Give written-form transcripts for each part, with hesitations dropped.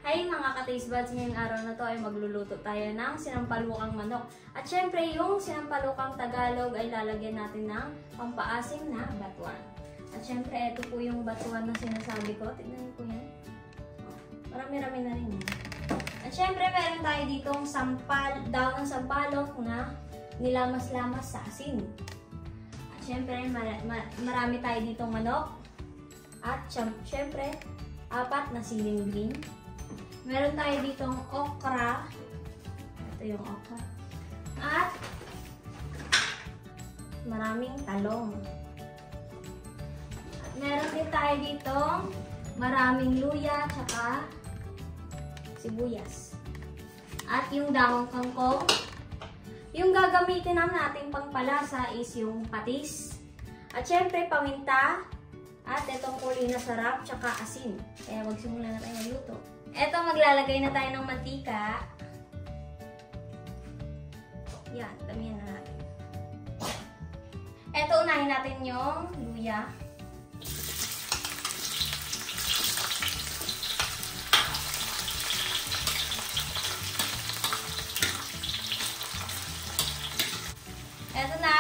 Hi mga ka-taste buds, ngayong araw na to ay magluluto tayo ng sinampalukang manok. At syempre yung sinampalukang Tagalog ay lalagyan natin ng pampaasim na batuan. At syempre ito po yung batuan na sinasabi ko. Tignan niyo po yan. Marami-rami na rin yan. At syempre meron tayo ditong daon ng sampalok na nilamas-lamas sa asin. At syempre marami tayo ditong manok. At syempre 4 na siling green. Meron tayo ditong okra. Ito yung okra. At maraming talong. At meron din tayo ditong maraming luya tsaka sibuyas. At yung dahong kangkong. Yung gagamitin natin pangpalasa is yung patis. At syempre paminta. At itong kulay na sarap tsaka asin. Kaya magsimula na tayo magluto. Eto, maglalagay na tayo ng mantika. Yan, damihan na natin. Eto, unahin natin yung luya. Eto na,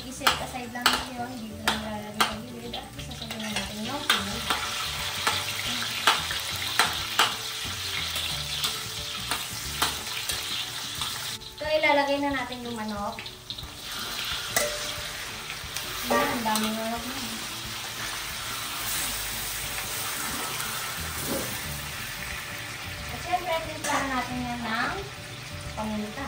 i-set aside lang natin yun. Hindi ko lang ilalagay ng gilid. At isasabi na natin yung pinag. Ilalagay na natin yung manok. Yan, ang daming manok na. At syempre, timplahan natin yan ng paminta.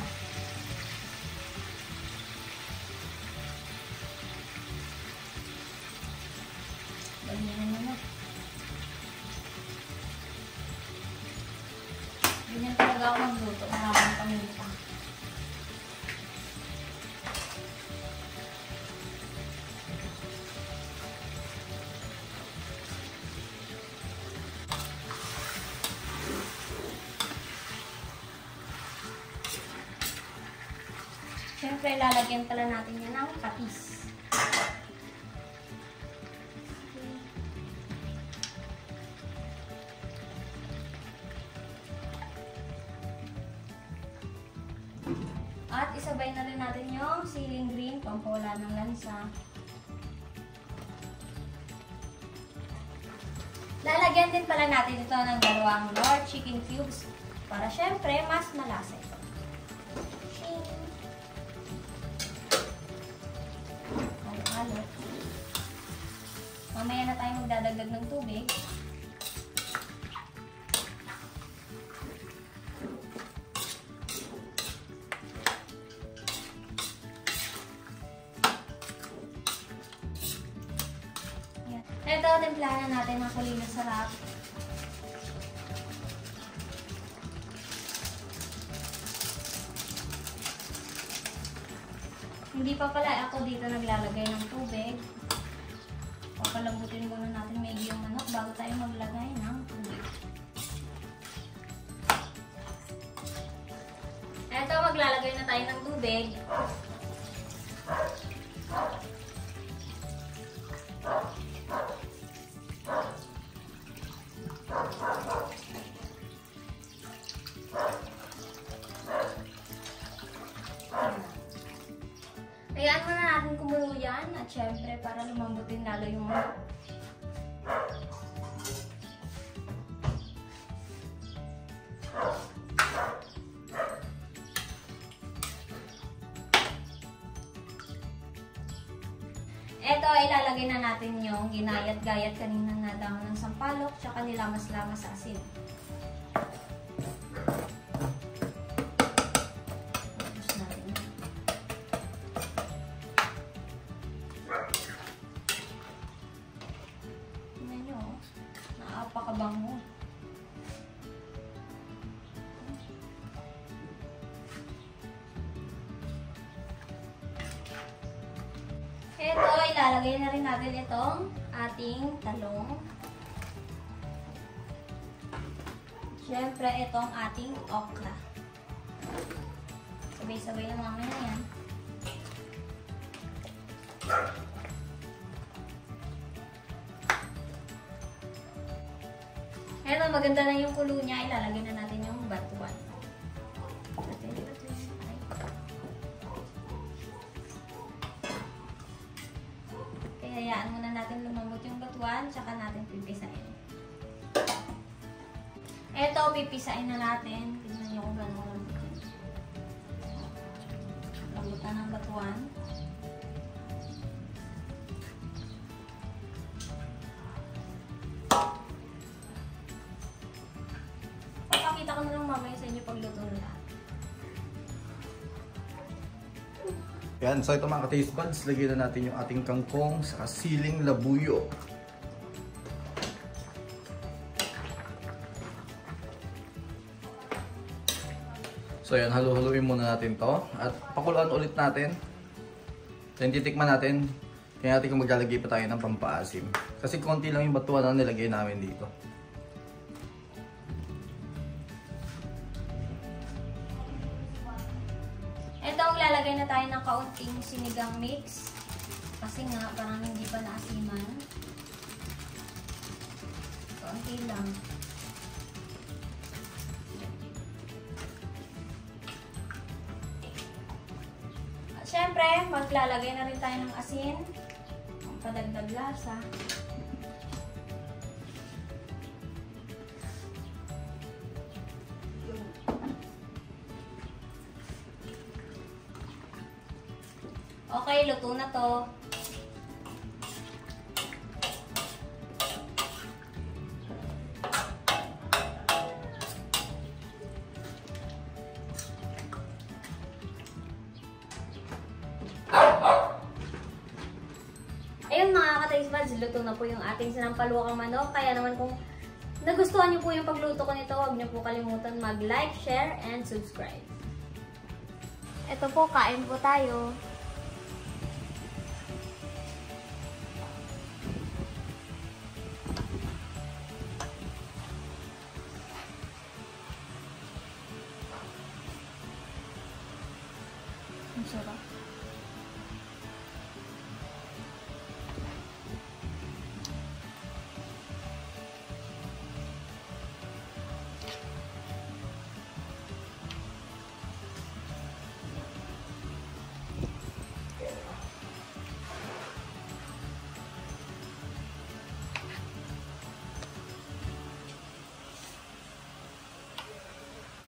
Ganyan na. Ganyan talaga ako magluto. Maraming paminta. Siyempre, lalagyan pala natin yan ng patis. At isabay na rin natin yung siling green, pampawala ng lansa. Lalagyan din pala natin ito ng 2 Lord chicken cubes para syempre mas malasa ito. Mamaya na tayo magdadagdag ng tubig. Yan. Ito, timplahan na natin ang kulay na sarap. Hindi pa pala ako dito naglalagay ng tubig. Papalambutin muna natin medyo yung manok bago tayo maglagay ng tubig. Eto, maglalagay na tayo ng tubig. Hayaan muna natin kumulo yan at syempre para lumambutin lalo yung manok. Eto, ilalagay na natin yung ginayat-gayat kanina na dahon ng sampalok tsaka nilamas-lamas sa asin. Napakabango. Ito, ilalagay na rin natin itong ating talong. Siyempre, itong ating okra. Sabay-sabay na mamaya yan. Eto, maganda na yung kulo niya. Ilalagay na natin yung batuan. Kaya hayaan muna natin lumambot yung batuan, tsaka natin pipisain. Eto, pipisain na natin. Tignan nyo kung gano'n lambot yun. Lambot na ng batuan. Papakita ko na lang mamaya sa inyo pagluto na lahat. Yan, so ito mga ka-taste buds, lagyan na natin yung ating kangkong sa siling labuyo. So yan, halu-haluin muna natin to at pakuluan ulit natin. Then titikman natin, kaya natin kung maglalagay pa tayo ng pampaasim. Kasi konti lang yung batuan na nilagay namin dito. Ito, lalagay na tayo ng kaunting sinigang mix. Kasi nga, parang hindi pa naasiman. Kaunti lang. At syempre, maglalagay na rin tayo ng asin. Ang padagdag lasa. Okay, luto na to. Ayun mga ka-taste buds, luto na po yung ating sinampalukang manok. Kaya naman kung nagustuhan niyo po yung pagluto ko nito, huwag niyo po kalimutan mag-like, share, and subscribe. Ito po, kain po tayo.